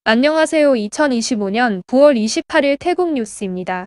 안녕하세요. 2025년 9월 28일 태국 뉴스입니다.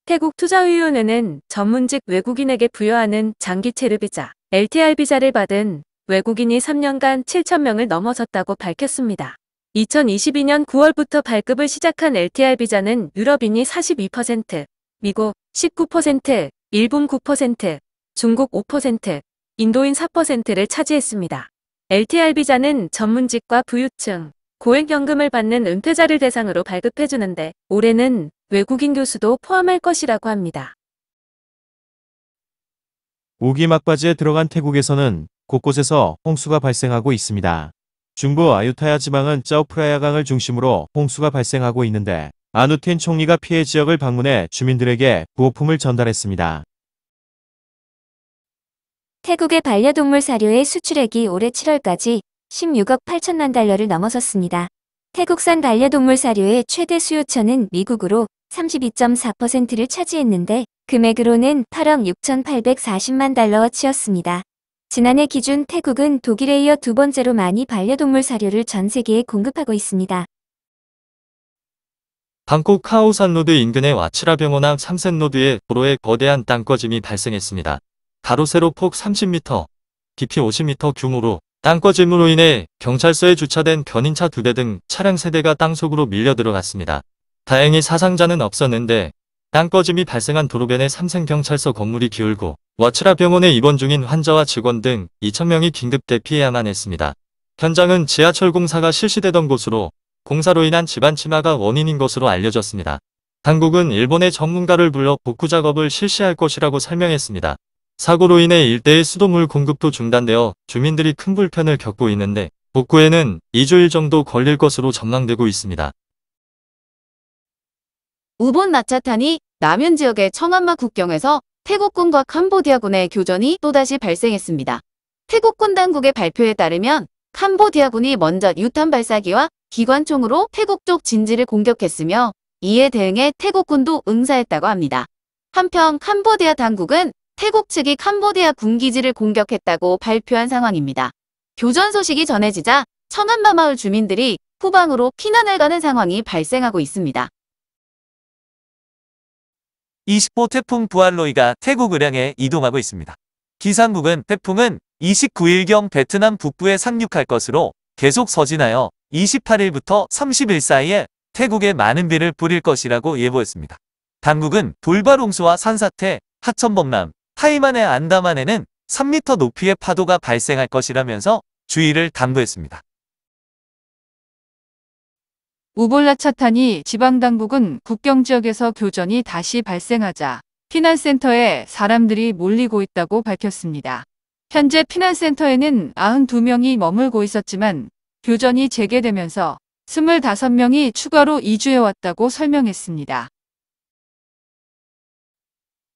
태국 투자위원회는 전문직 외국인에게 부여하는 장기 체류 비자 LTR 비자를 받은 외국인이 3년간 7,000명을 넘어섰다고 밝혔습니다. 2022년 9월부터 발급을 시작한 LTR 비자는 유럽인이 42%, 미국 19%, 일본 9%, 중국 5%, 인도인 4%를 차지했습니다. LTR 비자는 전문직과 부유층, 고액연금을 받는 은퇴자를 대상으로 발급해주는데 올해는 외국인 교수도 포함할 것이라고 합니다. 우기 막바지에 들어간 태국에서는 곳곳에서 홍수가 발생하고 있습니다. 중부 아유타야 지방은 짜오프라야 강을 중심으로 홍수가 발생하고 있는데 아누틴 총리가 피해 지역을 방문해 주민들에게 구호품을 전달했습니다. 태국의 반려동물 사료의 수출액이 올해 7월까지 16억 8천만 달러를 넘어섰습니다. 태국산 반려동물 사료의 최대 수요처는 미국으로 32.4%를 차지했는데 금액으로는 8억 6,840만 달러어치였습니다. 지난해 기준 태국은 독일에 이어 두 번째로 많이 반려동물 사료를 전 세계에 공급하고 있습니다. 방콕 카오산 로드 인근의 와치라 병원 앞 삼센로드에 도로에 거대한 땅꺼짐이 발생했습니다. 가로 세로 폭 30m, 깊이 50m 규모로 땅꺼짐으로 인해 경찰서에 주차된 견인차 2대 등 차량 세대가 땅속으로 밀려 들어갔습니다. 다행히 사상자는 없었는데 땅꺼짐이 발생한 도로변에 삼센경찰서 건물이 기울고 와치라 병원에 입원 중인 환자와 직원 등 2,000명이 긴급 대피해야만 했습니다. 현장은 지하철 공사가 실시되던 곳으로 공사로 인한 집안 침하가 원인인 것으로 알려졌습니다. 당국은 일본의 전문가를 불러 복구 작업을 실시할 것이라고 설명했습니다. 사고로 인해 일대의 수돗물 공급도 중단되어 주민들이 큰 불편을 겪고 있는데 복구에는 2주일 정도 걸릴 것으로 전망되고 있습니다. 우본 나차탄이 남현 지역의 청안마 국경에서 태국군과 캄보디아군의 교전이 또다시 발생했습니다. 태국군 당국의 발표에 따르면 캄보디아군이 먼저 유탄 발사기와 기관총으로 태국 쪽 진지를 공격했으며 이에 대응해 태국군도 응사했다고 합니다. 한편 캄보디아 당국은 태국 측이 캄보디아 군기지를 공격했다고 발표한 상황입니다. 교전 소식이 전해지자 청안마 마을 주민들이 후방으로 피난을 가는 상황이 발생하고 있습니다. 20호 태풍 부안로이가 태국을 향해 이동하고 있습니다. 기상국은 태풍은 29일경 베트남 북부에 상륙할 것으로 계속 서진하여 28일부터 30일 사이에 태국에 많은 비를 뿌릴 것이라고 예보했습니다. 당국은 돌발 홍수와 산사태, 하천범람, 타이만의 안다만에는 3m 높이의 파도가 발생할 것이라면서 주의를 당부했습니다. 우볼라차탄이 지방당국은 국경지역에서 교전이 다시 발생하자 피난센터에 사람들이 몰리고 있다고 밝혔습니다. 현재 피난센터에는 92명이 머물고 있었지만 교전이 재개되면서 25명이 추가로 이주해왔다고 설명했습니다.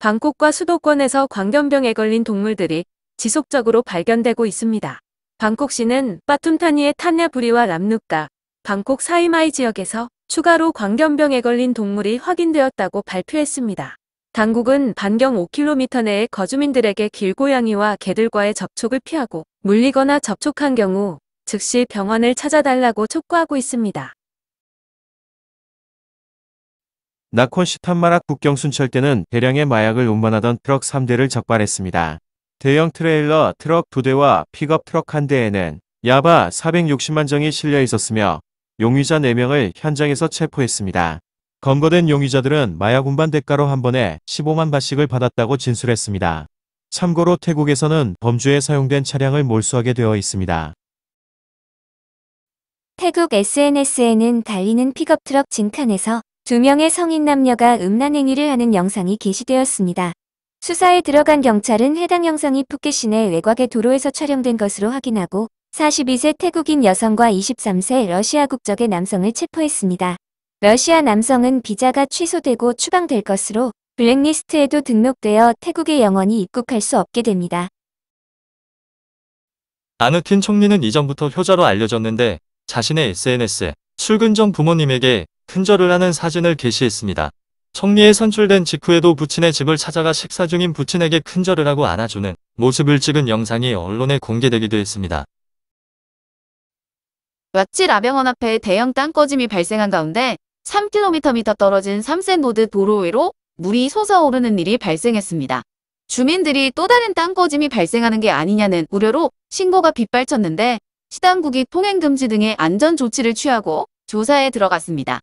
방콕과 수도권에서 광견병에 걸린 동물들이 지속적으로 발견되고 있습니다. 방콕시는 빠툼타니의 탄야부리와 람누까, 방콕 사이마이 지역에서 추가로 광견병에 걸린 동물이 확인되었다고 발표했습니다. 당국은 반경 5km 내의 거주민들에게 길고양이와 개들과의 접촉을 피하고 물리거나 접촉한 경우 즉시 병원을 찾아달라고 촉구하고 있습니다. 나콘시 탄마락 국경 순찰대는 대량의 마약을 운반하던 트럭 3대를 적발했습니다. 대형 트레일러 트럭 2대와 픽업 트럭 1대에는 야바 460만 정이 실려 있었으며 용의자 4명을 현장에서 체포했습니다. 검거된 용의자들은 마약 운반 대가로 한 번에 15만 바씩을 받았다고 진술했습니다. 참고로 태국에서는 범죄에 사용된 차량을 몰수하게 되어 있습니다. 태국 SNS에는 달리는 픽업 트럭 진칸에서 2명의 성인 남녀가 음란행위를 하는 영상이 게시되었습니다. 수사에 들어간 경찰은 해당 영상이 푸켓 시내 외곽의 도로에서 촬영된 것으로 확인하고 42세 태국인 여성과 23세 러시아 국적의 남성을 체포했습니다. 러시아 남성은 비자가 취소되고 추방될 것으로 블랙리스트에도 등록되어 태국에 영원히 입국할 수 없게 됩니다. 아누틴 총리는 이전부터 효자로 알려졌는데 자신의 SNS에 출근 전 부모님에게 큰절을 하는 사진을 게시했습니다. 총리에 선출된 직후에도 부친의 집을 찾아가 식사 중인 부친에게 큰절을 하고 안아주는 모습을 찍은 영상이 언론에 공개되기도 했습니다. 와치 라병원 앞에 대형 땅꺼짐이 발생한 가운데 3km 떨어진 3세 노드 도로 위로 물이 솟아오르는 일이 발생했습니다. 주민들이 또 다른 땅꺼짐이 발생하는 게 아니냐는 우려로 신고가 빗발쳤는데 시당국이 통행금지 등의 안전조치를 취하고 조사에 들어갔습니다.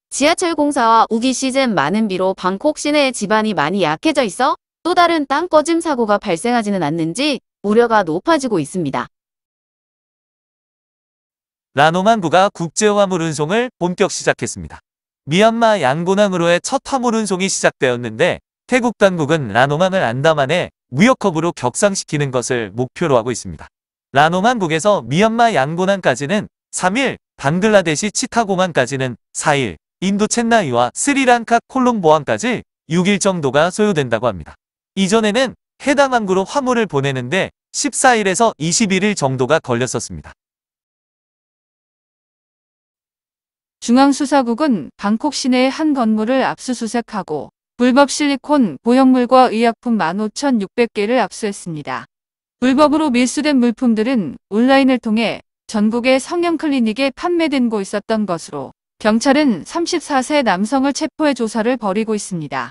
지하철 공사와 우기 시즌 많은 비로 방콕 시내의 지반이 많이 약해져 있어 또 다른 땅꺼짐 사고가 발생하지는 않는지 우려가 높아지고 있습니다. 라노만구가 국제 화물 운송을 본격 시작했습니다. 미얀마 양곤항으로의 첫 화물 운송이 시작되었는데 태국 당국은 라노만을 안다만에 무역허브로 격상시키는 것을 목표로 하고 있습니다. 라노만국에서 미얀마 양곤항까지는 3일, 방글라데시 치타공항까지는 4일, 인도 첸나이와 스리랑카 콜롬보항까지 6일 정도가 소요된다고 합니다. 이전에는 해당 항구로 화물을 보내는데 14일에서 21일 정도가 걸렸었습니다. 중앙수사국은 방콕 시내의 한 건물을 압수수색하고 불법 실리콘, 보형물과 의약품 15,600개를 압수했습니다. 불법으로 밀수된 물품들은 온라인을 통해 전국의 성형 클리닉에 판매되고 있었던 것으로 경찰은 34세 남성을 체포해 조사를 벌이고 있습니다.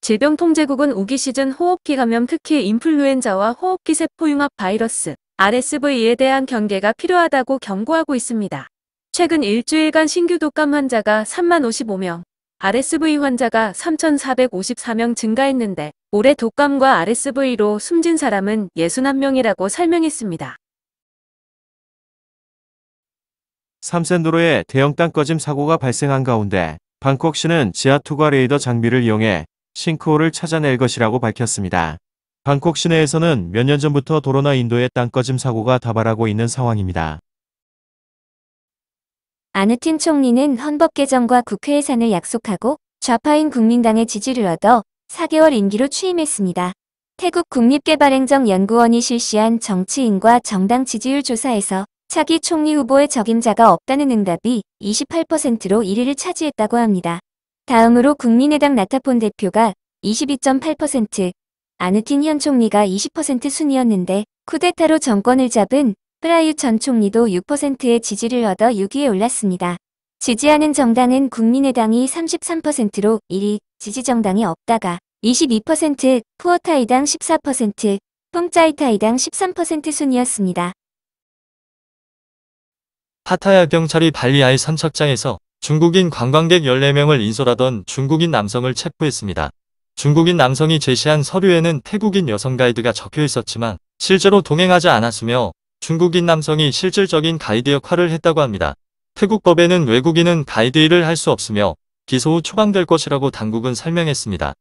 질병통제국은 우기 시즌 호흡기 감염 특히 인플루엔자와 호흡기 세포 융합 바이러스 RSV에 대한 경계가 필요하다고 경고하고 있습니다. 최근 일주일간 신규 독감 환자가 30,055명, RSV 환자가 3,454명 증가했는데 올해 독감과 RSV로 숨진 사람은 61명이라고 설명했습니다. 삼센도로에 대형 땅꺼짐 사고가 발생한 가운데 방콕시는 지하 투과 레이더 장비를 이용해 싱크홀을 찾아낼 것이라고 밝혔습니다. 방콕 시내에서는 몇 년 전부터 도로나 인도에 땅꺼짐 사고가 다발하고 있는 상황입니다. 아누틴 총리는 헌법 개정과 국회 예산을 약속하고 좌파인 국민당의 지지를 얻어 4개월 임기로 취임했습니다. 태국 국립개발행정연구원이 실시한 정치인과 정당 지지율 조사에서 차기 총리 후보의 적임자가 없다는 응답이 28%로 1위를 차지했다고 합니다. 다음으로 국민의당 나타폰 대표가 22.8%, 아누틴 현 총리가 20% 순이었는데 쿠데타로 정권을 잡은 프라유 전 총리도 6%의 지지를 얻어 6위에 올랐습니다. 지지하는 정당은 국민의당이 33%로 1위, 지지정당이 없다가 22%, 푸어타이당 14%, 폼짜이타이당 13% 순이었습니다. 파타야 경찰이 발리아이 선착장에서 중국인 관광객 14명을 인솔하던 중국인 남성을 체포했습니다. 중국인 남성이 제시한 서류에는 태국인 여성 가이드가 적혀 있었지만 실제로 동행하지 않았으며 중국인 남성이 실질적인 가이드 역할을 했다고 합니다. 태국 법에는 외국인은 가이드 일을 할 수 없으며 기소 후 처방될 것이라고 당국은 설명했습니다.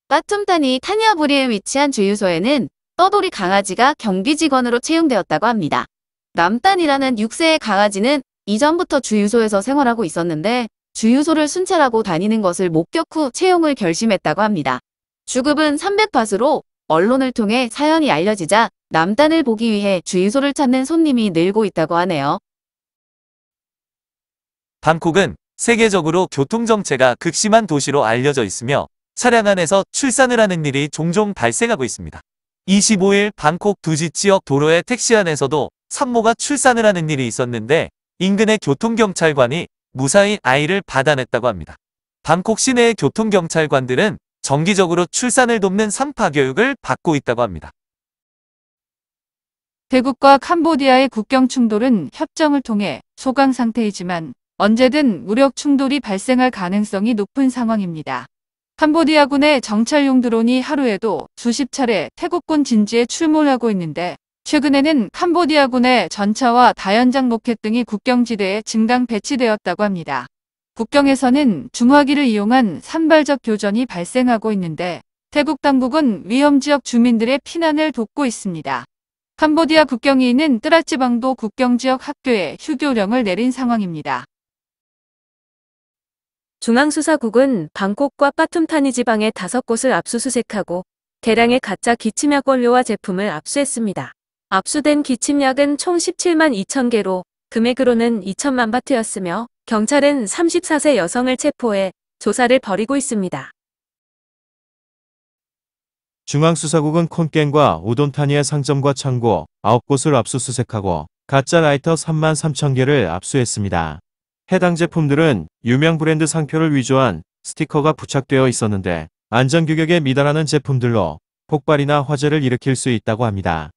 빠툼타니 타니아부리에 위치한 주유소에는 떠돌이 강아지가 경비 직원으로 채용되었다고 합니다. 남단이라는 6세의 강아지는 이전부터 주유소에서 생활하고 있었는데 주유소를 순찰하고 다니는 것을 목격 후 채용을 결심했다고 합니다. 주급은 300바트로 언론을 통해 사연이 알려지자 남단을 보기 위해 주유소를 찾는 손님이 늘고 있다고 하네요. 방콕은 세계적으로 교통정체가 극심한 도시로 알려져 있으며 차량 안에서 출산을 하는 일이 종종 발생하고 있습니다. 25일 방콕 두지 지역 도로의 택시 안에서도 산모가 출산을 하는 일이 있었는데 인근의 교통경찰관이 무사히 아이를 받아냈다고 합니다. 방콕 시내의 교통경찰관들은 정기적으로 출산을 돕는 산파 교육을 받고 있다고 합니다. 태국과 캄보디아의 국경 충돌은 협정을 통해 소강 상태이지만 언제든 무력 충돌이 발생할 가능성이 높은 상황입니다. 캄보디아군의 정찰용 드론이 하루에도 수십 차례 태국군 진지에 출몰하고 있는데 최근에는 캄보디아군의 전차와 다연장 로켓 등이 국경지대에 증강 배치되었다고 합니다. 국경에서는 중화기를 이용한 산발적 교전이 발생하고 있는데 태국 당국은 위험지역 주민들의 피난을 돕고 있습니다. 캄보디아 국경이 있는 뜨라지방도 국경지역 학교에 휴교령을 내린 상황입니다. 중앙수사국은 방콕과 빠툼타니 지방의 5곳을 압수수색하고 대량의 가짜 기침약 원료와 제품을 압수했습니다. 압수된 기침약은 총 17만 2천 개로 금액으로는 2천만 바트였으며 경찰은 34세 여성을 체포해 조사를 벌이고 있습니다. 중앙수사국은 콘갱과 우돈타니의 상점과 창고 9곳을 압수수색하고 가짜 라이터 3만 3천 개를 압수했습니다. 해당 제품들은 유명 브랜드 상표를 위조한 스티커가 부착되어 있었는데 안전규격에 미달하는 제품들로 폭발이나 화재를 일으킬 수 있다고 합니다.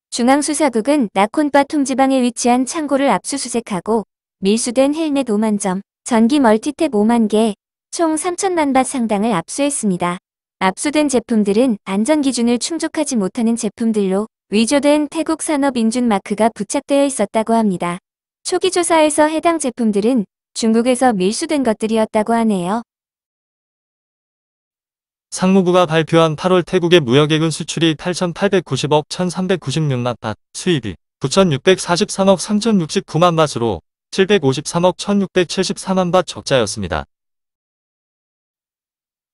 중앙수사국은 나콘바 통지방에 위치한 창고를 압수수색하고 밀수된 헬멧 5만 점, 전기 멀티탭 5만 개, 총 3천만 밭 상당을 압수했습니다. 압수된 제품들은 안전기준을 충족하지 못하는 제품들로 위조된 태국 산업인준 마크가 부착되어 있었다고 합니다. 초기 조사에서 해당 제품들은 중국에서 밀수된 것들이었다고 하네요. 상무부가 발표한 8월 태국의 무역액은 수출이 8,890억 1,396만 밭, 수입이 9,643억 3,069만 밭으로 753억 1,674만 밭 적자였습니다.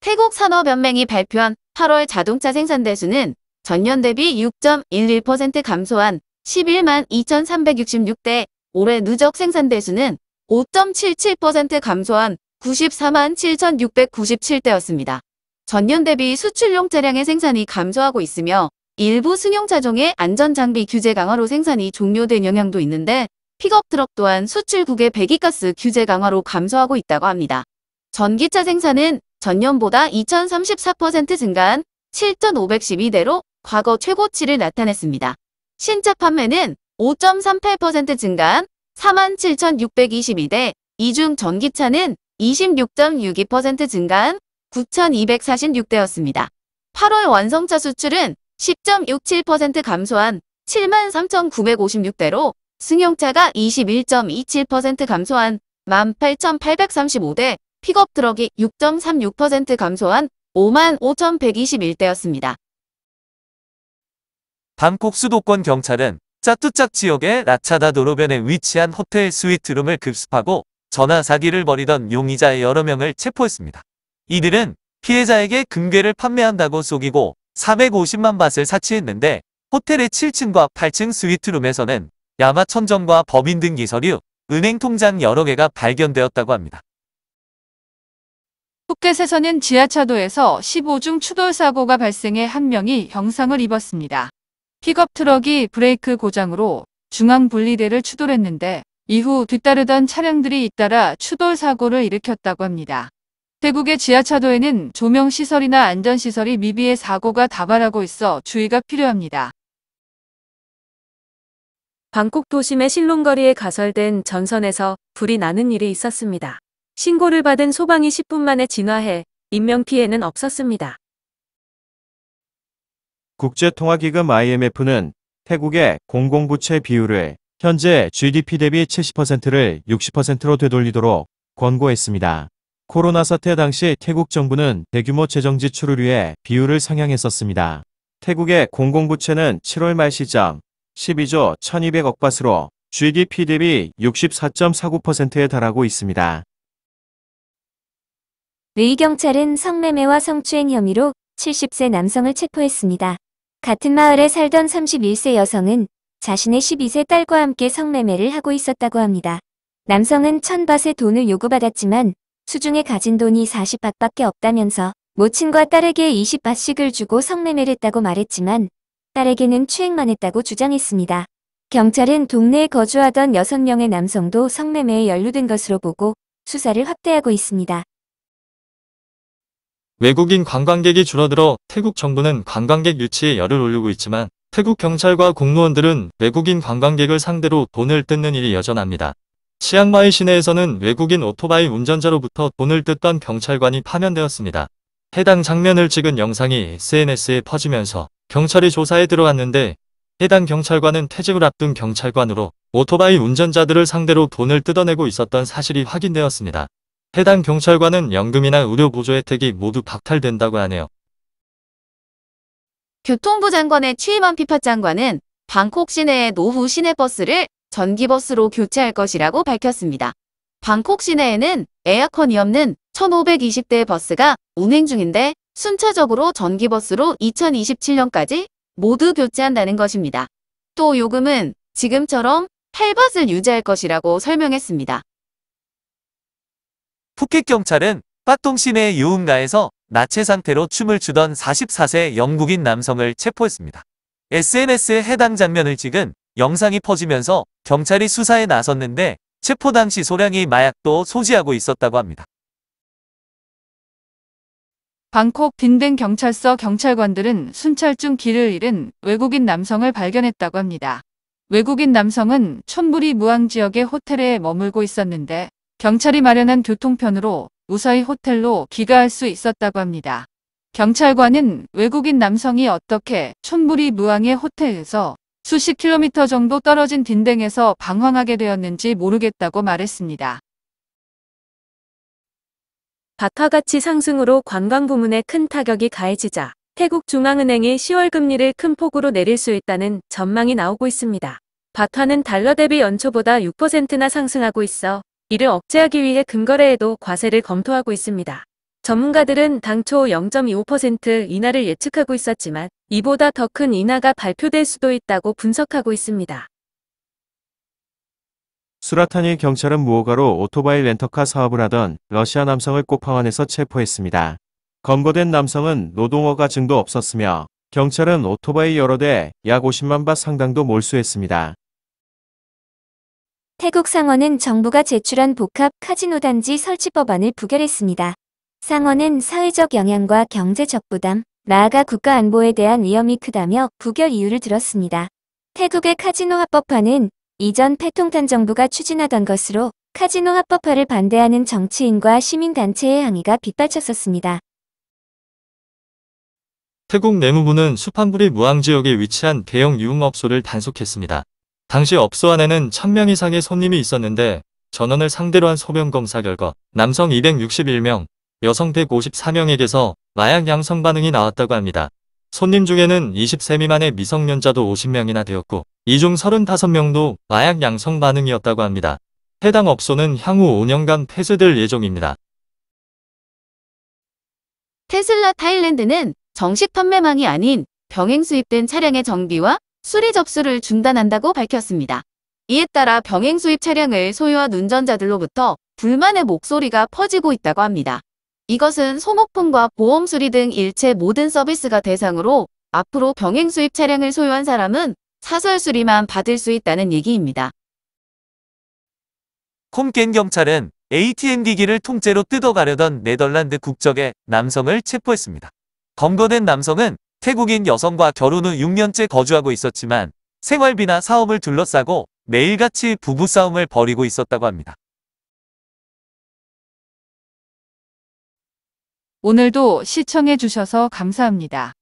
태국 산업연맹이 발표한 8월 자동차 생산 대수는 전년 대비 6.11% 감소한 11만 2,366대, 올해 누적 생산 대수는 5.77% 감소한 94만 7,697대였습니다. 전년 대비 수출용 차량의 생산이 감소하고 있으며 일부 승용차종의 안전장비 규제 강화로 생산이 종료된 영향도 있는데 픽업 트럭 또한 수출국의 배기가스 규제 강화로 감소하고 있다고 합니다. 전기차 생산은 전년보다 2,034% 증가한 7,512대로 과거 최고치를 나타냈습니다. 신차 판매는 5.38% 증가한 47,622대, 이 중 전기차는 26.62% 증가한 9,246대였습니다. 8월 완성차 수출은 10.67% 감소한 73,956대로 승용차가 21.27% 감소한 18,835대, 픽업 트럭이 6.36% 감소한 55,121대였습니다. 방콕 수도권 경찰은 짜뚜짝 지역의 라차다 도로변에 위치한 호텔 스위트룸을 급습하고 전화 사기를 벌이던 용의자 여러 명을 체포했습니다. 이들은 피해자에게 금괴를 판매한다고 속이고 450만 밭을 사치했는데 호텔의 7층과 8층 스위트룸에서는 야마천점과 법인 등기 서류, 은행 통장 여러 개가 발견되었다고 합니다. 푸켓에서는 지하차도에서 15중 추돌 사고가 발생해 한 명이 형상을 입었습니다. 픽업 트럭이 브레이크 고장으로 중앙 분리대를 추돌했는데 이후 뒤따르던 차량들이 잇따라 추돌 사고를 일으켰다고 합니다. 태국의 지하차도에는 조명시설이나 안전시설이 미비해 사고가 다발하고 있어 주의가 필요합니다. 방콕 도심의 실롱거리에 가설된 전선에서 불이 나는 일이 있었습니다. 신고를 받은 소방이 10분 만에 진화해 인명피해는 없었습니다. 국제통화기금 IMF는 태국의 공공부채 비율을 현재 GDP 대비 70%를 60%로 되돌리도록 권고했습니다. 코로나 사태 당시 태국 정부는 대규모 재정 지출을 위해 비율을 상향했었습니다. 태국의 공공부채는 7월 말 시점 12조 1200억 바트로 GDP 대비 64.49%에 달하고 있습니다. 르이경찰은 성매매와 성추행 혐의로 70세 남성을 체포했습니다. 같은 마을에 살던 31세 여성은 자신의 12세 딸과 함께 성매매를 하고 있었다고 합니다. 남성은 1,000밭의 돈을 요구받았지만 수중에 가진 돈이 40밭밖에 없다면서 모친과 딸에게 20밭씩을 주고 성매매를 했다고 말했지만 딸에게는 추행만 했다고 주장했습니다. 경찰은 동네에 거주하던 6명의 남성도 성매매에 연루된 것으로 보고 수사를 확대하고 있습니다. 외국인 관광객이 줄어들어 태국 정부는 관광객 유치에 열을 올리고 있지만 태국 경찰과 공무원들은 외국인 관광객을 상대로 돈을 뜯는 일이 여전합니다. 치앙마이 시내에서는 외국인 오토바이 운전자로부터 돈을 뜯던 경찰관이 파면되었습니다. 해당 장면을 찍은 영상이 SNS에 퍼지면서 경찰이 조사에 들어갔는데 해당 경찰관은 퇴직을 앞둔 경찰관으로 오토바이 운전자들을 상대로 돈을 뜯어내고 있었던 사실이 확인되었습니다. 해당 경찰관은 연금이나 의료 보조 혜택이 모두 박탈된다고 하네요. 교통부 장관에 취임한 피파 장관은 방콕 시내의 노후 시내버스를 전기버스로 교체할 것이라고 밝혔습니다. 방콕 시내에는 에어컨이 없는 1,520대의 버스가 운행 중인데 순차적으로 전기버스로 2027년까지 모두 교체한다는 것입니다. 또 요금은 지금처럼 헬밭을 유지할 것이라고 설명했습니다. 푸켓 경찰은 빠똥 시내 유흥가에서 나체 상태로 춤을 추던 44세 영국인 남성을 체포했습니다. SNS에 해당 장면을 찍은 영상이 퍼지면서 경찰이 수사에 나섰는데 체포 당시 소량의 마약도 소지하고 있었다고 합니다. 방콕 빈댕 경찰서 경찰관들은 순찰 중 길을 잃은 외국인 남성을 발견했다고 합니다. 외국인 남성은 촌부리 무앙 지역의 호텔에 머물고 있었는데 경찰이 마련한 교통편으로 무사히 호텔로 귀가할 수 있었다고 합니다. 경찰관은 외국인 남성이 어떻게 촌부리 무앙의 호텔에서 수십 킬로미터 정도 떨어진 빈댕에서 방황하게 되었는지 모르겠다고 말했습니다. 바타 가치 상승으로 관광 부문에 큰 타격이 가해지자 태국 중앙은행이 10월 금리를 큰 폭으로 내릴 수 있다는 전망이 나오고 있습니다. 바타는 달러 대비 연초보다 6%나 상승하고 있어 이를 억제하기 위해 근거래에도 과세를 검토하고 있습니다. 전문가들은 당초 0.25% 인하를 예측하고 있었지만 이보다 더 큰 인하가 발표될 수도 있다고 분석하고 있습니다. 수라타니 경찰은 무허가로 오토바이 렌터카 사업을 하던 러시아 남성을 꼬파원에서 체포했습니다. 검거된 남성은 노동허가 증도 없었으며 경찰은 오토바이 여러 대 약 50만 바 상당도 몰수했습니다. 태국 상원은 정부가 제출한 복합 카지노 단지 설치 법안을 부결했습니다. 상원은 사회적 영향과 경제적 부담, 나아가 국가 안보에 대한 위험이 크다며 부결 이유를 들었습니다. 태국의 카지노 합법화는 이전 패통탄 정부가 추진하던 것으로 카지노 합법화를 반대하는 정치인과 시민단체의 항의가 빗발쳤었습니다. 태국 내무부는 수판부리 무앙 지역에 위치한 대형 유흥업소를 단속했습니다. 당시 업소 안에는 1000명 이상의 손님이 있었는데 전원을 상대로 한 소변 검사 결과 남성 261명, 여성 154명에게서 마약 양성 반응이 나왔다고 합니다. 손님 중에는 20세 미만의 미성년자도 50명이나 되었고 이 중 35명도 마약 양성 반응이었다고 합니다. 해당 업소는 향후 5년간 폐쇄될 예정입니다. 테슬라 타일랜드는 정식 판매망이 아닌 병행 수입된 차량의 정비와 수리 접수를 중단한다고 밝혔습니다. 이에 따라 병행 수입 차량을 소유한 운전자들로부터 불만의 목소리가 퍼지고 있다고 합니다. 이것은 소모품과 보험 수리 등 일체 모든 서비스가 대상으로 앞으로 병행 수입 차량을 소유한 사람은 사설 수리만 받을 수 있다는 얘기입니다. 콤켄 경찰은 ATM 기기를 통째로 뜯어가려던 네덜란드 국적의 남성을 체포했습니다. 검거된 남성은 태국인 여성과 결혼 후 6년째 거주하고 있었지만 생활비나 사업을 둘러싸고 매일같이 부부싸움을 벌이고 있었다고 합니다. 오늘도 시청해 주셔서 감사합니다.